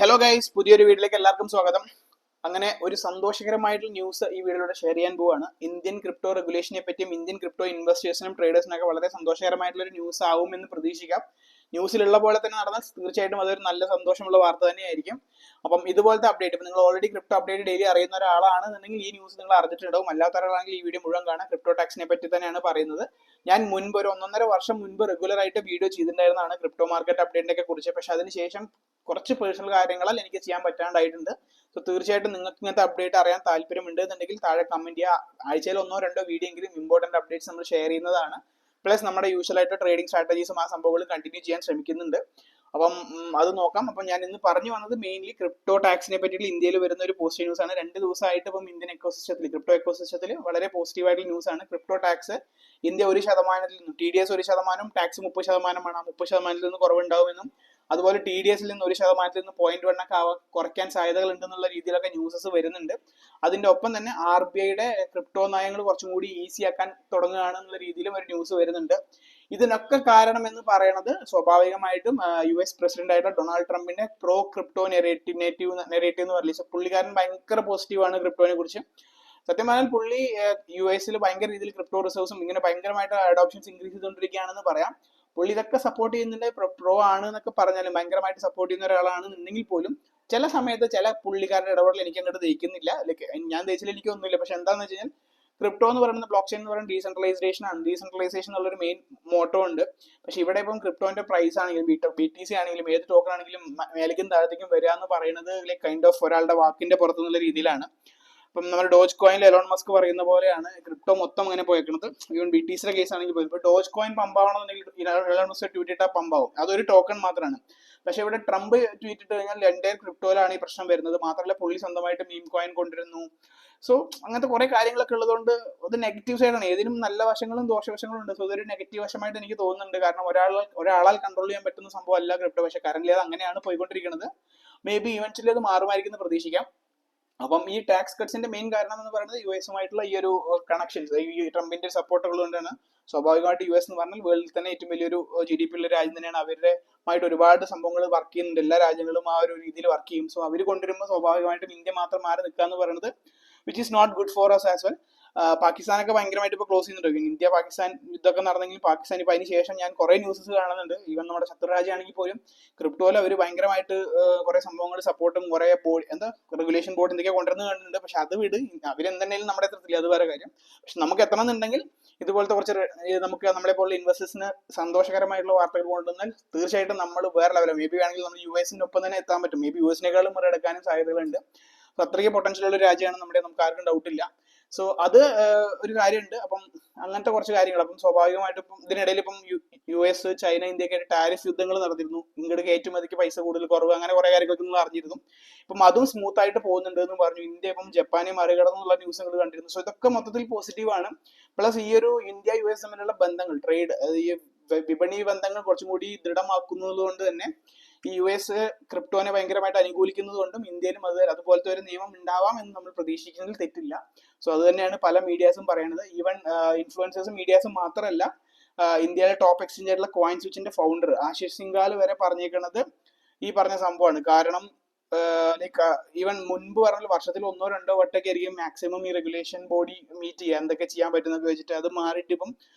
Hello guys, പുതിയൊരു വീഡിയോയിലേക്ക് എല്ലാവർക്കും സ്വാഗതം. അങ്ങനെ ഒരു സന്തോഷകരമായിട്ടുള്ള ന്യൂസ് ഈ വീഡിയോയിലൂടെ ഷെയർ ചെയ്യാൻ പോവുകയാണ്. ഇന്ത്യൻ ക്രിപ്റ്റോ റെഗുലേഷനെ പറ്റിയും ഇന്ത്യൻ ക്രിപ്റ്റോ ഇൻവെസ്റ്റേഴ്സിനും ട്രേഡേഴ്സിനൊക്കെ വളരെ സന്തോഷകരമായിട്ടുള്ള ഒരു ന്യൂസ് ആവുമെന്ന് പ്രതീക്ഷിക്കാം. ന്യൂസിലുള്ള പോലെ തന്നെ നടന്നാൽ തീർച്ചയായിട്ടും അതൊരു നല്ല സന്തോഷമുള്ള വാർത്ത തന്നെയായിരിക്കും. അപ്പം ഇതുപോലത്തെ അപ്ഡേറ്റ്, ഇപ്പം നിങ്ങൾ ഓൾറെഡി ക്രിപ്റ്റോ അപ്ഡേറ്റ് ഡെയിലി അറിയുന്ന ഒരാളാണെന്നുണ്ടെങ്കിൽ ഈ ന്യൂസ് നിങ്ങൾ അറിഞ്ഞിട്ടുണ്ടാവും. അല്ലാത്ത ഒരാളാണെങ്കിൽ ഈ വീഡിയോ മുഴുവൻ കാണാം. ക്രിപ്റ്റോ ടാക്സിനെ പറ്റി തന്നെയാണ് പറയുന്നത്. ഞാൻ മുൻപ് ഒരു 1.5 വർഷം മുൻപ് റെഗുലർ ആയിട്ട് വീഡിയോ ചെയ്തിട്ടുണ്ടായിരുന്നതാണ് ക്രിപ്റ്റോ മാർക്കറ്റ് അപ്ഡേറ്റിനെ കുറിച്ച്. പക്ഷെ അതിനുശേഷം കുറച്ച് പേഴ്സണൽ കാര്യങ്ങളാൽ എനിക്ക് ചെയ്യാൻ പറ്റാണ്ടായിട്ടുണ്ട്. സോ തീർച്ചയായിട്ടും നിങ്ങൾക്ക് ഇങ്ങനത്തെ അപ്ഡേറ്റ് അറിയാൻ താല്പര്യമുണ്ട് എന്നുണ്ടെങ്കിൽ താഴെ കമന്റ് ചെയ്യുക. ആഴ്ചയിൽ 1-2 വീഡിയോ എങ്കിലും ഇമ്പോർട്ടന്റ് അപ്ഡേറ്റ്സ് നമ്മൾ ഷെയർ ചെയ്യുന്നതാണ്. പ്ലസ് നമ്മുടെ യൂഷ്വൽ ആയിട്ട് ട്രേഡിംഗ് സ്ട്രാറ്റജീസും ആ സംഭവങ്ങളും കണ്ടിന്യൂ ചെയ്യാൻ ശ്രമിക്കുന്നുണ്ട്. അപ്പം അത് നോക്കാം. അപ്പം ഞാൻ ഇന്ന് പറഞ്ഞു വന്നത് മെയിൻലി ക്രിപ്റ്റോ ടാക്സിനെ പറ്റിയിട്ട് ഇന്ത്യയിൽ വരുന്ന ഒരു പോസിറ്റീവ് ന്യൂസ് ആണ്. 2 ദിവസമായിട്ട് ഇപ്പം ഇന്ത്യൻ എക്കോസിസ്റ്റത്തിൽ, ക്രിപ്റ്റോ എക്കോസിസ്റ്റത്തിൽ വളരെ പോസിറ്റീവ് ആയിട്ടുള്ള ന്യൂസ് ആണ്. ക്രിപ്റ്റോ ടാക്സ് ഇന്ത്യ 1% നിന്നും TDS 1%, ടാക്സ് 30%, ആ 30% നിന്ന് കുറവുണ്ടാവുമെന്നും അതുപോലെ TDS നിന്ന് 1% നിന്ന് 0.1 ഒക്കെ കുറയ്ക്കാൻ സാധ്യതകൾ ഉണ്ടെന്നുള്ള രീതിയിലൊക്കെ ന്യൂസസ് വരുന്നുണ്ട്. അതിന്റെ ഒപ്പം തന്നെ RBIയുടെ ക്രിപ്റ്റോ നയങ്ങൾ കുറച്ചും കൂടി ഈസി ആക്കാൻ തുടങ്ങുകയാണെന്നുള്ള രീതിയിലും ഒരു ന്യൂസ് വരുന്നുണ്ട്. ഇതിനൊക്കെ കാരണം എന്ന് പറയുന്നത് സ്വാഭാവികമായിട്ടും US പ്രസിഡന്റ് ആയിട്ടുള്ള ഡൊണാൾഡ് ട്രംപിന്റെ പ്രോ ക്രിപ്റ്റോ നെറേറ്റീവ് എന്ന് പറയില്ല. പുള്ളിക്കാരൻ ഭയങ്കര പോസിറ്റീവാണ് ക്രിപ്റ്റോനെ കുറിച്ച്. സത്യം പറഞ്ഞാൽ പുള്ളി US ഭയങ്കര രീതിയിൽ ക്രിപ്റ്റോ റിസർവ്സും ഇങ്ങനെ ഭയങ്കരമായിട്ട് അഡോപ്ഷൻസ് ഇൻക്രീസ് ചെയ്തുകൊണ്ടിരിക്കുകയാണെന്ന് പറയാം. പുള്ളി ഇതൊക്കെ സപ്പോർട്ട് ചെയ്യുന്നുണ്ട്, പ്രോ ആണ് എന്നൊക്കെ പറഞ്ഞാലും ഭയങ്കരമായിട്ട് സപ്പോർട്ട് ചെയ്യുന്ന ഒരാളാണെന്നുണ്ടെങ്കിൽ പോലും ചില സമയത്ത് ചില പുള്ളിക്കാരുടെ ഇടപെടൽ എനിക്ക് അങ്ങോട്ട് ദഹിക്കുന്നില്ല. ലൈക്ക് ഞാൻ ദഹിച്ചാൽ എനിക്കൊന്നുമില്ല. പക്ഷെ എന്താണെന്ന് വെച്ച് കഴിഞ്ഞാൽ ക്രിപ്റ്റോ എന്ന് പറയുന്നത് ബ്ലോക്ക് ചെയിൻ എന്ന് പറയുന്നത് ഡീസെൻട്രലൈസേഷൻ ആണ്. ഡീസെൻട്രലൈസേഷൻ എന്നുള്ളൊരു മെയിൻ മോട്ടോ ഉണ്ട്. പക്ഷെ ഇവിടെ ഇപ്പം ക്രിപ്റ്റോന്റെ പ്രൈസ് ആണെങ്കിലും BTC ആണെങ്കിലും ഏത് ടോക്കൺ ആണെങ്കിലും മേലേക്കും താഴത്തേക്കും വരിക എന്ന് പറയുന്നത് ലൈക്ക് കൈൻഡ് ഓഫ് ഒരാളുടെ വാക്കിന്റെ പുറത്തുനിന്നുള്ള രീതിയിലാണ്. ഇപ്പം നമ്മുടെ ഡോജ് കോയിനിൽ എലോൺ മസ്ക് പറയുന്ന പോലെയാണ് ക്രിപ്റ്റോ മൊത്തം അങ്ങനെ പോയേക്കുന്നത്. ഈവൻ BTCയുടെ കേസ് ആണെങ്കിൽ പോലും ഇപ്പോൾ ഡോജ് കോയിൻ പമ്പ് ആവണമെന്നുണ്ടെങ്കിൽ എലോൺ മസ്ക് ട്വീറ്റ് ഇട്ടാൽ പമ്പാവും. അതൊരു ടോക്കൺ മാത്രമാണ്. പക്ഷെ ഇവിടെ ട്രംപ് ട്വീറ്റ് ഇട്ട് കഴിഞ്ഞാൽ എൻ്റെ ക്രിപ്റ്റോയിലാണ് ഈ പ്രശ്നം വരുന്നത്. മാത്രമല്ല പുള്ളി സ്വന്തമായിട്ട് മീം കോയിൻ കൊണ്ടുവരുന്നു. സോ അങ്ങനത്തെ കുറെ കാര്യങ്ങളൊക്കെ ഉള്ളതുകൊണ്ട് അത് നെഗറ്റീവ് സൈഡാണ്. ഏതിനും നല്ല വശങ്ങളും ദോഷവശങ്ങളും ഉണ്ട്. സോ ഇതൊരു നെഗറ്റീവ് വശമായിട്ട് എനിക്ക് തോന്നുന്നുണ്ട്. കാരണം ഒരാളാൽ കൺട്രോൾ ചെയ്യാൻ പറ്റുന്ന സംഭവം അല്ല ക്രിപ്റ്റോ. പക്ഷെ കറന്റ് അത് അങ്ങനെയാണ് പോയിക്കൊണ്ടിരിക്കുന്നത്. മേ ബി ഇവൻച്വലി അത് മാറുമായിരിക്കും എന്ന് പ്രതീക്ഷിക്കാം. അപ്പം ഈ ടാക്സ് കട്ട്സിന്റെ മെയിൻ കാരണം എന്ന് പറയുന്നത് US ഈ ഒരു കണക്ഷൻസ്, ഈ ട്രംപിന്റെ സപ്പോർട്ടുകൾ കൊണ്ടാണ്. സ്വാഭാവികമായിട്ട് US എന്ന് പറഞ്ഞാൽ വേൾഡിൽ തന്നെ ഏറ്റവും വലിയൊരു GDP ഉള്ള രാജ്യം തന്നെയാണ്. അവരുമായിട്ട് ഒരുപാട് സംഭവങ്ങൾ വർക്ക് ചെയ്യുന്നുണ്ട്. എല്ലാ രാജ്യങ്ങളും ആ ഒരു രീതിയിൽ വർക്ക് ചെയ്യും. സോ അവർ കൊണ്ടുവരുമ്പോൾ സ്വാഭാവികമായിട്ടും ഇന്ത്യ മാത്രം മാറി നിൽക്കുക എന്ന് പറയുന്നത് which is not good for us as well. പാകിസ്ഥാനൊക്കെ ഭയങ്കരമായിട്ട് ഇപ്പോൾ ക്ലോസ് ചെയ്യുന്നുണ്ട്. ഇന്ത്യ പാകിസ്ഥാൻ യുദ്ധമൊക്കെ നടന്നെങ്കിൽ പാകിസ്ഥാൻ ഇപ്പോൾ അതിന് ശേഷം ഞാൻ കുറേ ന്യൂസസ് കാണുന്നുണ്ട്. ഈവൻ നമ്മുടെ ശത്രുരാജ്യമാണെങ്കിൽ പോലും ക്രിപ്റ്റോയിൽ അവർ ഭയങ്കരമായിട്ട് കുറേ സംഭവങ്ങൾ സപ്പോർട്ടും കുറേ റെഗുലേഷൻ ബോർഡ് എന്തൊക്കെയാണ് കൊണ്ടുവരുന്നത് കണ്ടിട്ടുണ്ട്. പക്ഷെ അത് വിട്, അവരെന്തെങ്കിലും നമ്മുടെ എത്തത്തില്ല, അത് വേറെ കാര്യം. പക്ഷെ നമുക്ക് എത്തണം എന്നുണ്ടെങ്കിൽ ഇതുപോലത്തെ കുറച്ച് നമുക്ക് നമ്മളെ പോലുള്ള ഇൻവെസ്റ്റേഴ്സിന് സന്തോഷകരമായിട്ടുള്ള വാർത്തകൾ കൊണ്ടുവന്നാൽ തീർച്ചയായിട്ടും നമ്മൾ വേറെ ലെവലാണ്. മേ ബി ആണെങ്കിൽ നമ്മൾ US ഒപ്പം തന്നെ എത്താൻ പറ്റും. മേ ബി US മറികടക്കാനും സാധ്യതകളുണ്ട്. അത്രയ്ക്ക് പൊട്ടൻഷ്യൽ ഉള്ള രാജ്യമാണ് നമുക്ക് ആർക്കും ഡൗട്ടില്ല. സോ അത് ഒരു കാര്യമുണ്ട്. അപ്പം അങ്ങനത്തെ കുറച്ച് കാര്യങ്ങൾ. അപ്പം സ്വാഭാവികമായിട്ടും ഇപ്പം ഇതിനിടയിൽ ഇപ്പം US ചൈന ഇന്ത്യയൊക്കെ ടാരിഫ് യുദ്ധങ്ങൾ നടന്നിരുന്നു. ഇങ്ങോട്ട് കയറ്റുമതിക്ക് പൈസ കൂടുതൽ കുറവ്, അങ്ങനെ കുറെ കാര്യങ്ങളൊക്കെ നിങ്ങൾ അറിഞ്ഞിരുന്നു. ഇപ്പം അതും സ്മൂത്ത് ആയിട്ട് പോകുന്നുണ്ട് എന്ന് പറഞ്ഞു. ഇന്ത്യ ഇപ്പം ജപ്പാനെ മറികടന്നുള്ള ന്യൂസുകൾ കണ്ടിരുന്നു. സോ ഇതൊക്കെ മൊത്തത്തിൽ പോസിറ്റീവാണ്. പ്ലസ് ഈ ഒരു ഇന്ത്യ US തമ്മിലുള്ള ബന്ധങ്ങൾ, ട്രേഡ്, ഈ വിപണി ബന്ധങ്ങൾ കുറച്ചും കൂടി ദൃഢമാക്കുന്നത് കൊണ്ട് തന്നെ ഈ US ക്രിപ്റ്റോനെ ഭയങ്കരമായിട്ട് അനുകൂലിക്കുന്നത് കൊണ്ടും ഇന്ത്യയിലും അതുപോലത്തെ ഒരു നിയമം ഉണ്ടാവാം എന്ന് നമ്മൾ പ്രതീക്ഷിക്കുന്നതിൽ തെറ്റില്ല. സോ അത് തന്നെയാണ് പല മീഡിയാസും പറയുന്നത്. ഈവൻ ഇൻഫ്ലുവൻസേഴ്സും മീഡിയാസും മാത്രമല്ല, ഇന്ത്യയിലെ ടോപ്പ് എക്സ്ചേഞ്ച് ആയിട്ടുള്ള കോയിൻ സ്വിച്ചിന്റെ ഫൗണ്ടർ ആശിഷ് സിംഗാൽ വരെ പറഞ്ഞേക്കുന്നത് ഈ പറഞ്ഞ സംഭവമാണ്. കാരണം ലൈക്ക് ഈവൻ മുൻപ് പറഞ്ഞാൽ വർഷത്തിൽ 1-2 വട്ടമൊക്കെ ആയിരിക്കും മാക്സിമം ഈ റെഗുലേഷൻ ബോഡി മീറ്റ് ചെയ്യുക, എന്തൊക്കെ ചെയ്യാൻ പറ്റുന്നൊക്കെ വെച്ചിട്ട്. അത് മാറിയിട്ട് ഇപ്പം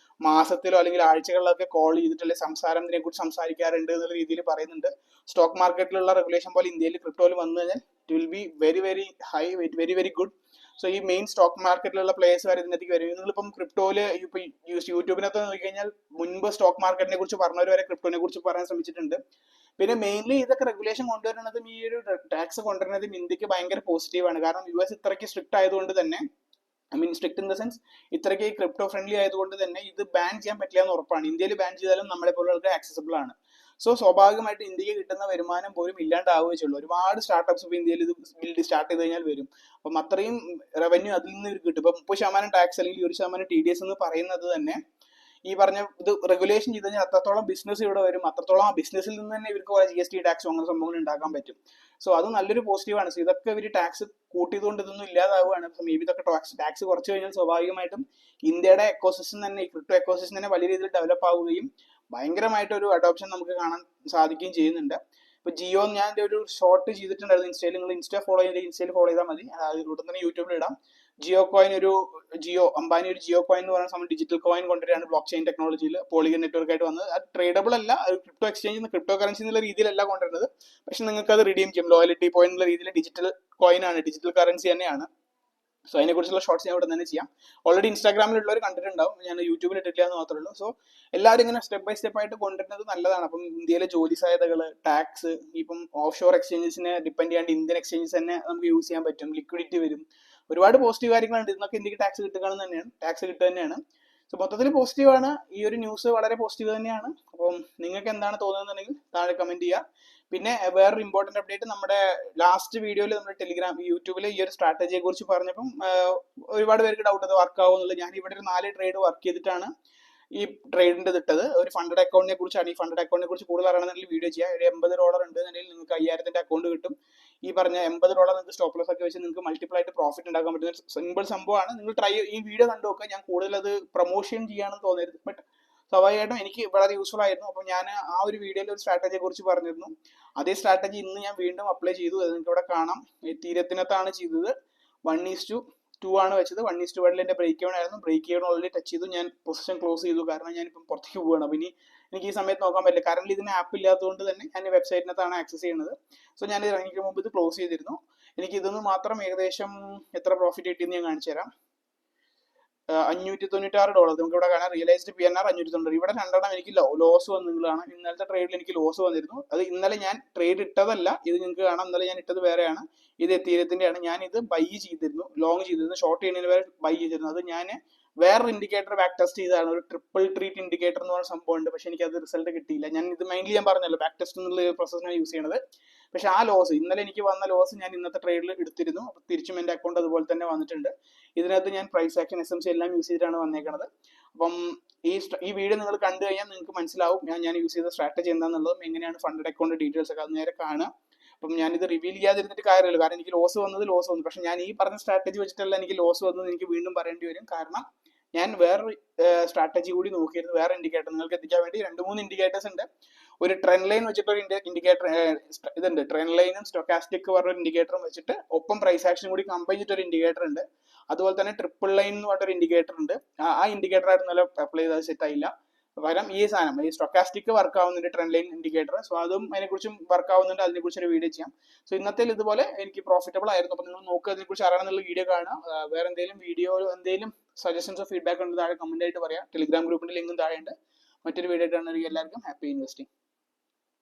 മാസത്തിലോ അല്ലെങ്കിൽ ആഴ്ചകളിലൊക്കെ കോൾ ചെയ്തിട്ട് അല്ലെങ്കിൽ സംസാരത്തിനെ കുറിച്ച് സംസാരിക്കാറുണ്ട് എന്നുള്ള രീതിയിൽ പറയുന്നുണ്ട്. സ്റ്റോക്ക് മാർക്കറ്റിലുള്ള റെഗുലേഷൻ പോലെ ഇന്ത്യയിൽ ക്രിപ്റ്റോയിൽ വന്നു കഴിഞ്ഞാൽ it will be very very high, very very good. So ഈ മെയിൻ സ്റ്റോക്ക് മാർക്കറ്റിലുള്ള പ്ലേയേഴ്സ് വരെ ഇതിനകത്തേക്ക് വരും. നിങ്ങളിപ്പം ക്രിപ്റ്റോയിൽ ഇപ്പൊ യൂട്യൂബിനകത്ത് നോക്കിക്കഴിഞ്ഞാൽ മുൻപ് സ്റ്റോക്ക് മാർക്കറ്റിനെ കുറിച്ച് പറഞ്ഞവർ വരെ ക്രിപ്റ്റോനെ കുറിച്ച് പറയാൻ ശ്രമിച്ചിട്ടുണ്ട്. പിന്നെ മെയിൻലി ഇതൊക്കെ റെഗുലേഷൻ കൊണ്ടുവരുന്നതും ഈ ഒരു ടാക്സ് കൊണ്ടുവരുന്നതും ഇന്ത്യക്ക് ഭയങ്കര പോസിറ്റീവാണ്. കാരണം US ഇത്രയ്ക്ക് സ്ട്രിക്റ്റ് ആയതുകൊണ്ട് തന്നെ, സ്ട്രിക്ട് ഇൻ ദ സെൻസ് ഇത്രയ്ക്ക് ക്രിപ്റ്റോ ഫ്രണ്ട്ലി ആയതുകൊണ്ട് തന്നെ ഇത് ബാൻ ചെയ്യാൻ പറ്റില്ല എന്ന് ഉറപ്പാണ്. ഇന്ത്യയിൽ ബാൻ ചെയ്താലും നമ്മളെ പോലുള്ളവർക്ക് ആക്സസിബിൾ ആണ്. സോ സ്വാഭാവികമായിട്ട് ഇന്ത്യക്ക് കിട്ടുന്ന വരുമാനം പോലും ഇല്ലാണ്ടാവുകയേ ഉള്ളൂ. ഒരുപാട് സ്റ്റാർട്ടപ്സ് ഇപ്പോൾ ഇന്ത്യയിൽ ഇത് ബിൽഡ് സ്റ്റാർട്ട് ചെയ്ത് കഴിഞ്ഞാൽ വരും. അപ്പം അത്രയും റവന്യൂ അതിൽ നിന്ന് കിട്ടും. ഇപ്പം 30% ടാക്സ് അല്ലെങ്കിൽ 1% TDS എന്ന് പറയുന്നത് തന്നെ ഈ പറഞ്ഞ ഇത് റെഗുലേഷൻ ചെയ്ത് കഴിഞ്ഞാൽ അത്രത്തോളം ബിസിനസ് ഇവിടെ വരും. അത്രത്തോളം ആ ബിസിനസ്സിൽ നിന്ന് തന്നെ ഇവർക്ക് കുറെ GST ടാക്സും അങ്ങനെ സംഭവങ്ങൾ ഉണ്ടാക്കാൻ പറ്റും. സോ അത് നല്ലൊരു പോസിറ്റീവാണ്. സോ ഇതൊക്കെ ഇവർ ടാക്സ് കൂട്ടിയതുകൊണ്ട് ഇതൊന്നും ഇല്ലാതാവുകയാണ്. മേ ബി ഇതൊക്കെ ടാക്സ് കുറച്ച് കഴിഞ്ഞാൽ സ്വാഭാവികമായിട്ടും ഇന്ത്യയുടെ എക്കോസിസ്റ്റം തന്നെ, ഈ ക്രിപ്റ്റോ എക്കോസിസ്റ്റം തന്നെ വലിയ രീതിയിൽ ഡെവലപ്പ് ആവുകയും ഭയങ്കരമായിട്ടൊരു അഡോപ്ഷൻ നമുക്ക് കാണാൻ സാധിക്കുകയും ചെയ്യുന്നുണ്ട്. ഇപ്പൊ ജിയോ ഞാൻ ഒരു ഷോർട്ട് ചെയ്തിട്ടുണ്ടായിരുന്നു ഇൻസ്റ്റയിൽ. നിങ്ങൾ ഇൻസ്റ്റ ഫോളോ ചെയ്ത് ഇൻസ്റ്റയിൽ ഫോളോ ചെയ്താൽ മതി, ഉടൻ തന്നെ യൂട്യൂബിൽ ഇടാം. അംബാനി ഒരു ജിയോ കോയിൻ എന്ന് പറയുന്ന സമയം ഡിജിറ്റൽ കോയിൻ കൊണ്ടുവരികയാണ് ബ്ലോക്ക് ചെയിൻ ടെക്നോളജിയിൽ പോളിഗൺ നെറ്റ്വർക്ക് ആയിട്ട് വന്നത്. അത് ട്രേഡബിൾ അല്ല, ക്രിപ്റ്റോ എക്സ്ചേഞ്ച് ക്രിപ്റ്റോ കറൻസി എന്നുള്ള രീതിയിലല്ല കൊണ്ടുവരുന്നത്. പക്ഷെ നിങ്ങൾക്ക് അത് റിഡീം ചെയ്യും ലോയലിറ്റി പോയിന്റ് എന്നുള്ള രീതിയിൽ. ഡിജിറ്റൽ കോയിൻ ആണ്, ഡിജിറ്റൽ കറൻസി തന്നെയാണ്. സോ അതിനെക്കുറിച്ചുള്ള ഷോർട്സ് ഞാൻ ഇവിടെ തന്നെ ചെയ്യാം. ഓൾറെഡി ഇൻസ്റ്റാഗ്രാമിലുള്ളവർ കണ്ടിട്ടുണ്ടാവും, ഞാൻ യൂട്യൂബിൽ ഇട്ടിട്ടില്ല എന്ന് മാത്രമേ ഉള്ളൂ. സോ എല്ലാവരും ഇങ്ങനെ സ്റ്റെപ്പ് ബൈ സ്റ്റെപ്പ് ആയിട്ട് കൊണ്ടുവരുന്നത് നല്ലതാണ്. അപ്പം ഇന്ത്യയിലെ ജോലി സാധ്യതകൾ, ടാക്സ്, ഇപ്പം ഓഫ് ഷോർ എക്സ്ചേഞ്ചസിനെ ഡിപ്പെൻഡ് ചെയ്യാണ്ട് ഇന്ത്യൻ എക്സ്ചേഞ്ചസ് തന്നെ നമുക്ക് യൂസ് ചെയ്യാൻ പറ്റും, ലിക്വിഡിറ്റി വരും, ഒരുപാട് പോസിറ്റീവ് കാര്യങ്ങളുണ്ട്. ഇതിനൊക്കെ ഇന്ത്യക്ക് ടാക്സ് കിട്ടുക തന്നെയാണ്. സോ മൊത്തത്തിൽ പോസിറ്റീവ് ആണ്. ഈ ഒരു ന്യൂസ് വളരെ പോസിറ്റീവ് തന്നെയാണ്. അപ്പം നിങ്ങൾക്ക് എന്താണ് തോന്നുന്നുണ്ടെങ്കിൽ താഴെ കമന്റ് ചെയ്യുക. പിന്നെ വേറൊരു ഇമ്പോർട്ടന്റ് അപ്ഡേറ്റ്, നമ്മുടെ ലാസ്റ്റ് വീഡിയോയിൽ നമ്മുടെ യൂട്യൂബിൽ ഈ ഒരു സ്ട്രാറ്റജിയെ കുറിച്ച് പറഞ്ഞപ്പം ഒരുപാട് പേർക്ക് ഡൗട്ട് അത് വർക്ക് ആവും എന്നുള്ളത്. ഞാൻ ഇവിടെ ഒരു 4 ട്രേഡ് വർക്ക് ചെയ്തിട്ടാണ് ഈ ട്രേഡിന്റെ ഇട്ടത്. ഒരു ഫണ്ടഡ് അക്കൗണ്ടിനെ കുറിച്ചാണ്. ഈ ഫണ്ടഡ് അക്കൗണ്ടിനെ കുറിച്ച് കൂടുതൽ അറിയണമെങ്കിൽ വീഡിയോ ചെയ്യാം. ഒരു $80 ഉണ്ട് എന്നുണ്ടെങ്കിൽ നിങ്ങൾക്ക് 5000 അക്കൗണ്ട് കിട്ടും. ഈ പറഞ്ഞ $80 നിങ്ങൾക്ക് സ്റ്റോപ്പ് ലോസ് ഒക്കെ വെച്ച് നിങ്ങൾക്ക് മൾട്ടിപ്പിൾ ആയിട്ട് പ്രോഫിറ്റ് ഉണ്ടാക്കാൻ പറ്റുന്ന ഒരു സിമ്പിൾ സംഭവമാണ്. നിങ്ങൾ ഈ വീഡിയോ കണ്ടു നോക്കുക. ഞാൻ കൂടുതൽ അത് പ്രൊമോഷൻ ചെയ്യാണെന്ന് തോന്നരുത്, ബട്ട് സ്വാഭാവികമായിട്ടും എനിക്ക് വളരെ യൂസ്ഫുൾ ആയിരുന്നു. അപ്പം ഞാൻ ആ ഒരു വീഡിയോയിൽ ഒരു സ്ട്രാറ്റജിയെ കുറിച്ച് പറഞ്ഞിരുന്നു. അതേ സ്ട്രാറ്റജി ഇന്ന് ഞാൻ വീണ്ടും അപ്ലൈ ചെയ്തു. അത് നിങ്ങൾക്ക് ഇവിടെ കാണാം. തീരത്തിനകത്താണ് ചെയ്തത്. 1:2 ആണ് വെച്ചത്. 1:1 എന്റെ ബ്രേക്ക് ഈവൺ ആയിരുന്നു. ബ്രേക്ക് ഈവൺ ഓൾറെഡി ടച്ച് ചെയ്തു. ഞാൻ പൊസിഷൻ ക്ലോസ് ചെയ്തു, കാരണം ഞാനിപ്പം പുറത്തേക്ക് പോവുകയാണ്. അപ്പം ഇനി എനിക്ക് ഈ സമയത്ത് നോക്കാൻ പറ്റില്ല, കാരണം ഇതിന് ആപ്പ് ഇല്ലാത്തതുകൊണ്ട് തന്നെ ഞാൻ വെബ്സൈറ്റിനകത്താണ് ആക്സസ് ചെയ്യുന്നത്. സോ ഞാൻ ഇറങ്ങിക്ക് മുമ്പ് ഇത് ക്ലോസ് ചെയ്തിരുന്നു. എനിക്ക് ഇതൊന്ന് മാത്രം ഏകദേശം എത്ര പ്രോഫിറ്റ് കിട്ടിയെന്ന് ഞാൻ കാണിച്ചു തരാം. $596 നമുക്ക് ഇവിടെ കാണാം. Realised PNR 590. ഇവിടെ 2 എനിക്ക് ലോസ് വന്നതാണ്. ഇന്നലത്തെ ട്രേഡിൽ എനിക്ക് ലോസ് വന്നിരുന്നു. അത് ഇന്നലെ ഞാൻ ട്രേഡ് ഇട്ടതല്ല, ഇത് നിങ്ങൾക്ക് കാണാം. ഇന്നലെ ഞാൻ ഇട്ടത് വേറെയാണ്. ഇത് എത്തീരത്തിന്റെയാണ്. ഞാൻ ഇത് ബൈ ചെയ്തിരുന്നു, ലോങ് ചെയ്തിരുന്നു, ഷോർട്ട് ചെയ്യുന്നതിന് വരെ ബൈ ചെയ്തിരുന്നു. അത് ഞാൻ വേറൊരു ഇൻഡിക്കേറ്റർ ബാക്ക് ടെസ്റ്റ് ചെയ്തതാണ്. ഒരു ട്രിപ്പിൾ ട്രീറ്റ് ഇൻഡിക്കേറ്റർ എന്ന് പറഞ്ഞ സംഭവം ഉണ്ട്, പക്ഷെ എനിക്ക് അത് റിസൾട്ട് കിട്ടിയില്ല. ഞാൻ ഇത് മെയിൻലി ഞാൻ പറഞ്ഞല്ലോ ബാക്ക് ടെസ്റ്റ് എന്നുള്ള പ്രോസസ്സിനാണ് യൂസ് ചെയ്യുന്നത്. പക്ഷെ ആ ലോസ്, ഇന്നലെ എനിക്ക് വന്ന ലോസ് ഞാൻ ഇന്നത്തെ ട്രേഡിൽ എടുത്തിരുന്നു. അപ്പോൾ തിരിച്ചും എൻ്റെ അക്കൗണ്ട് അതുപോലെ തന്നെ വന്നിട്ടുണ്ട്. ഇതിനകത്ത് ഞാൻ പ്രൈസ് ആക്ഷൻ SMC എല്ലാം യൂസ് ചെയ്തിട്ടാണ് വന്നേക്കുന്നത്. അപ്പം ഈ വീഡിയോ നിങ്ങൾ കണ്ടു കഴിഞ്ഞാൽ നിങ്ങൾക്ക് മനസ്സിലാവും ഞാൻ യൂസ് ചെയ്ത സ്ട്രാറ്റജി എന്താണെന്നുള്ളതും എങ്ങനെയാണ് ഫണ്ടഡ് അക്കൗണ്ട് ഡീറ്റെയിൽസ് ഒക്കെ അത് നേരെ കാണുക. അപ്പം ഞാനിത് റിവീൽ ചെയ്യാതിരുന്നിട്ട് കാര്യമില്ല, കാരണം എനിക്ക് ലോസ് വന്നു. പക്ഷെ ഞാൻ ഈ പറഞ്ഞ സ്ട്രാറ്റജി വെച്ചിട്ടല്ല എനിക്ക് ലോസ് വന്നത്, എനിക്ക് വീണ്ടും പറയേണ്ടി വരും. കാരണം ഞാൻ വേറൊരു സ്ട്രാറ്റജി കൂടി നോക്കിയിരുന്നു, വേറെ ഇൻഡിക്കേറ്റർ നിങ്ങൾക്ക് എത്തിക്കാൻ വേണ്ടി. 2-3 ഇൻഡിക്കേറ്റേഴ്സ് ഉണ്ട്. ഒരു ട്രെൻഡ് ലൈൻ വെച്ചിട്ട് ഒരു ഇൻഡിക്കേറ്റർ ഇതുണ്ട്. ട്രെൻഡ് ലൈനും സ്റ്റൊക്കാസ്റ്റിക് പറഞ്ഞ ഇൻഡിക്കേറ്ററും വെച്ചിട്ട് ഒപ്പം പ്രൈസ് ആക്ഷൻ കൂടി കമ്പൈൻ ചെയ്തിട്ട് ഒരു ഇൻഡിക്കേറ്റർ ഉണ്ട്. അതുപോലെ തന്നെ ട്രിപ്പിൾ ലൈൻ എന്ന് പറഞ്ഞൊരു ഇൻഡിക്കേറ്റർ ഉണ്ട്. ആ ഇൻഡിക്കേറ്റർ ആയിട്ട് നല്ല അപ്ലൈ ചെയ്താൽ സെറ്റ് ആയില്ല. പകരം ഈ സാധനം ഈ സ്റ്റൊക്കാസ്റ്റിക് വർക്ക് ആവുന്നുണ്ട്, ട്രെൻഡ് ലൈൻ ഇൻഡിക്കേറ്റർ. സോ അതും അതിനെക്കുറിച്ചും വർക്ക് ആവുന്നുണ്ട്, അതിനെക്കുറിച്ച് ഒരു വീഡിയോ ചെയ്യാം. സോ ഇന്നത്തെ ഇതുപോലെ എനിക്ക് പ്രോഫിറ്റബിൾ ആയിരുന്നു. അപ്പോൾ നിങ്ങൾ നോക്കുക, അതിനെക്കുറിച്ച് അറിയണമെന്നുള്ള വീഡിയോ കാണാം. വേറെ എന്തെങ്കിലും വീഡിയോ എന്തെങ്കിലും സജഷൻസോ ഫീഡ്ബാക്ക് ഉണ്ട് താഴെ കമന്റ് ആയിട്ട് പറയാം. ടെലിഗ്രാം ഗ്രൂപ്പിന്റെ ലിങ്കും താഴെ ഉണ്ട്. മറ്റൊരു വീഡിയോ ആയിട്ടാണ് എല്ലാവർക്കും ഹാപ്പി ഇൻവെസ്റ്റിംഗ്.